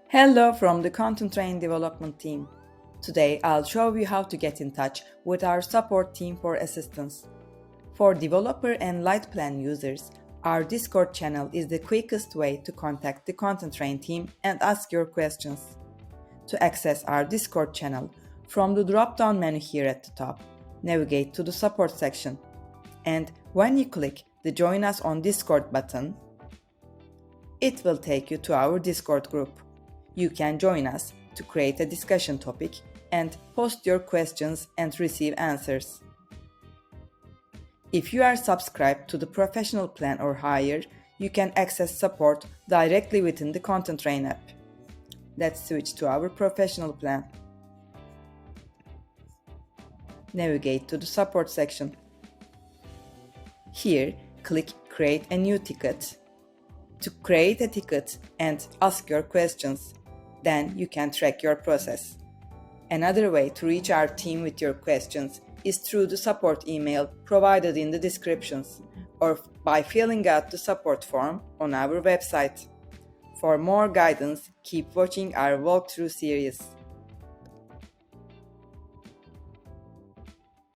Hello from the Contentrain development team. Today I'll show you how to get in touch with our support team for assistance. For developer and light plan users, our Discord channel is the quickest way to contact the Contentrain team and ask your questions. To access our Discord channel, from the drop-down menu here at the top, navigate to the support section. And when you click the Join Us on Discord button, it will take you to our Discord group. You can join us to create a discussion topic and post your questions and receive answers. If you are subscribed to the professional plan or higher, you can access support directly within the Contentrain app. Let's switch to our professional plan. Navigate to the support section. Here, click Create a new ticket. To create a ticket and ask your questions, then you can track your process. Another way to reach our team with your questions is through the support email provided in the descriptions or by filling out the support form on our website. For more guidance, keep watching our walkthrough series.